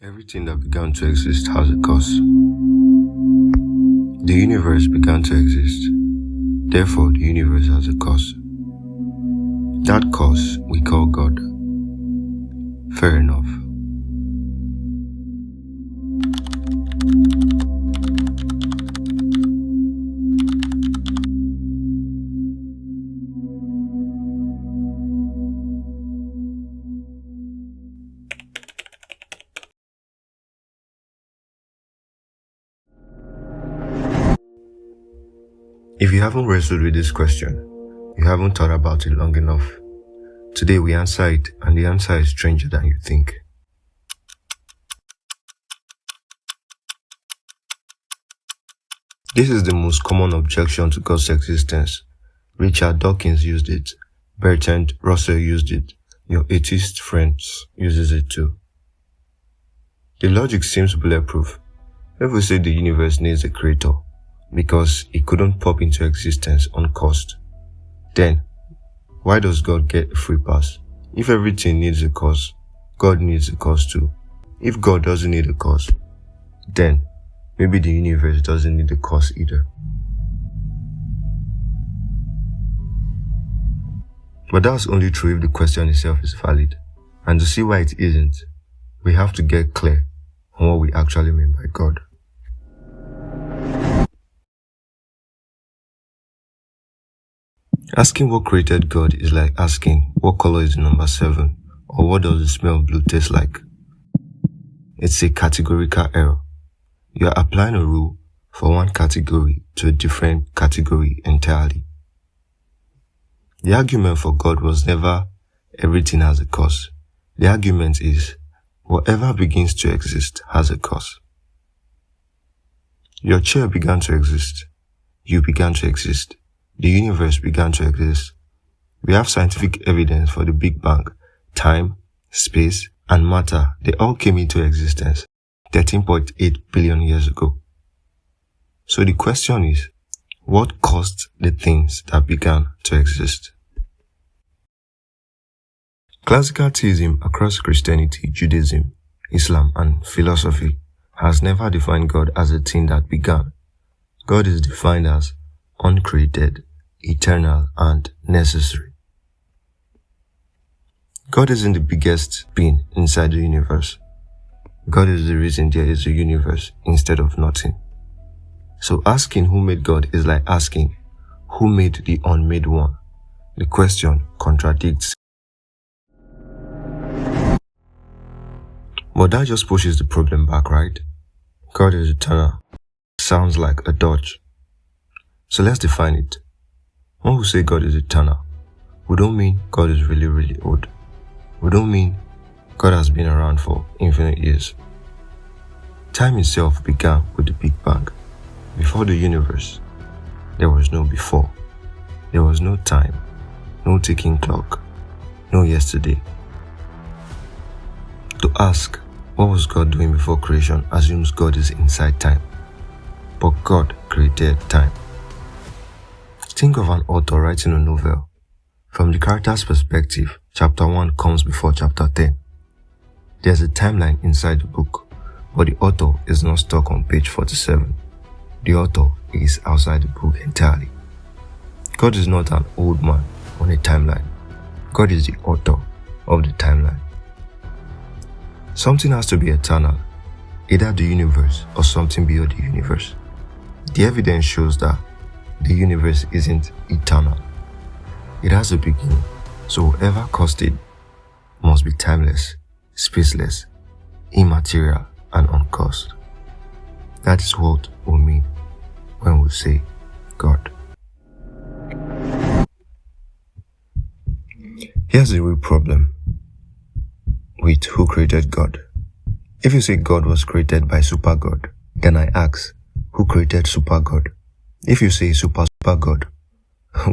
Everything that began to exist has a cause. The universe began to exist. Therefore, the universe has a cause. That cause we call God. Fair enough. If you haven't wrestled with this question, you haven't thought about it long enough. Today we answer it, and the answer is stranger than you think. This is the most common objection to God's existence. Richard Dawkins used it. Bertrand Russell used it. Your atheist friends uses it too. The logic seems bulletproof. If we say the universe needs a creator, because it couldn't pop into existence uncaused, then why does God get a free pass? If everything needs a cause, God needs a cause too. If God doesn't need a cause, then maybe the universe doesn't need a cause either. But that's only true if the question itself is valid. And to see why it isn't, we have to get clear on what we actually mean by God. Asking what created God is like asking what color is the number 7 or what does the smell of blue taste like. It's a categorical error. You are applying a rule for one category to a different category entirely. The argument for God was never everything has a cause. The argument is whatever begins to exist has a cause. Your chair began to exist. You began to exist. The universe began to exist. We have scientific evidence for the Big Bang. Time, space, and matter, they all came into existence 13.8 billion years ago. So the question is, what caused the things that began to exist? Classical theism across Christianity, Judaism, Islam, and philosophy has never defined God as a thing that began. God is defined as uncreated, eternal, and necessary. God isn't the biggest being inside the universe. God is the reason there is a universe instead of nothing. So asking who made God is like asking who made the unmade one. The question contradicts. But that just pushes the problem back, right? God is eternal. Sounds like a dodge. So let's define it. When we say God is eternal, we don't mean God is really, really old. We don't mean God has been around for infinite years. Time itself began with the Big Bang. Before the universe, there was no before. There was no time, no ticking clock, no yesterday. To ask, what was God doing before creation assumes God is inside time. But God created time. Think of an author writing a novel. From the character's perspective, chapter 1 comes before chapter 10. There's a timeline inside the book, but the author is not stuck on page 47. The author is outside the book entirely. God is not an old man on a timeline. God is the author of the timeline. Something has to be eternal, either the universe or something beyond the universe. The evidence shows that the universe isn't eternal. It has a beginning, so whatever caused it must be timeless, spaceless, immaterial, and uncaused. That is what we mean when we say God. Here's the real problem with who created God. If you say God was created by super God, then I ask, who created super God? If you say super God,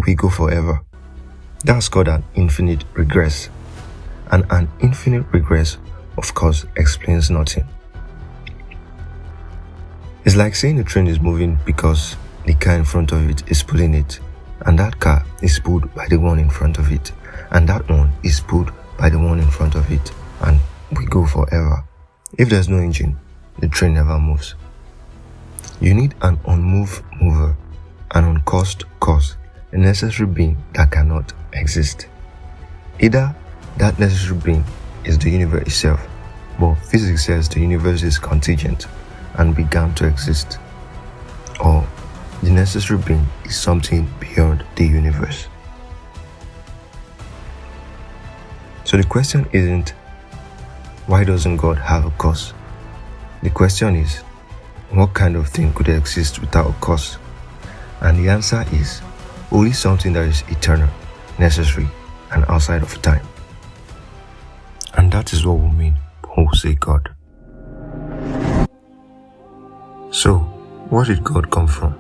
we go forever. That's called an infinite regress. And an infinite regress, of course, explains nothing. It's like saying a train is moving because the car in front of it is pulling it, and that car is pulled by the one in front of it, and that one is pulled by the one in front of it, and we go forever. If there's no engine, the train never moves. You need an unmoved mover, an uncaused cause, a necessary being that cannot exist. Either that necessary being is the universe itself, but physics says the universe is contingent and began to exist, or the necessary being is something beyond the universe. So the question isn't, why doesn't God have a cause? The question is, what kind of thing could exist without a cause? And the answer is, only something that is eternal, necessary, and outside of time. And that is what we mean when we say God. So, where did God come from?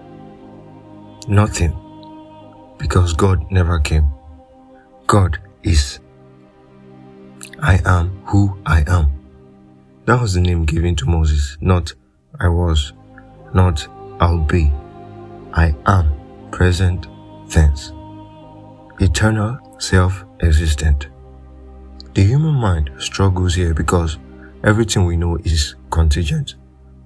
Nothing. Because God never came. God is. I am who I am. That was the name given to Moses, not I was, not I'll be. I am, present tense. Eternal, self-existent. The human mind struggles here because everything we know is contingent.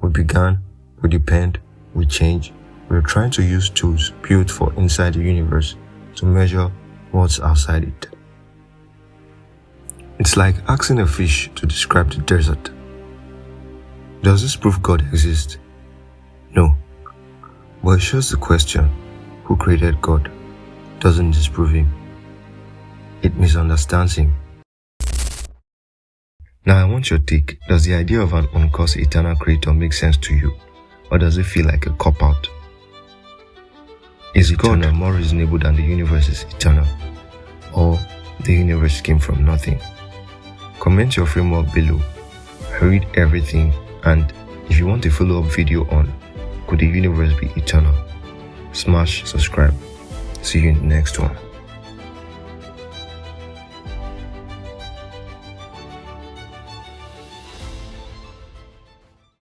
We began, we depend, we change. We're trying to use tools built for inside the universe to measure what's outside it. It's like asking a fish to describe the desert. Does this prove God exists? No. But it shows the question, who created God, doesn't disprove him. It misunderstands him. Now I want your take. Does the idea of an uncaused eternal creator make sense to you? Or does it feel like a cop-out? Is God more reasonable than the universe is eternal? Or the universe came from nothing? Comment your framework below. I read everything, and if you want a follow-up video on could the universe be eternal, smash subscribe. See you in the next one.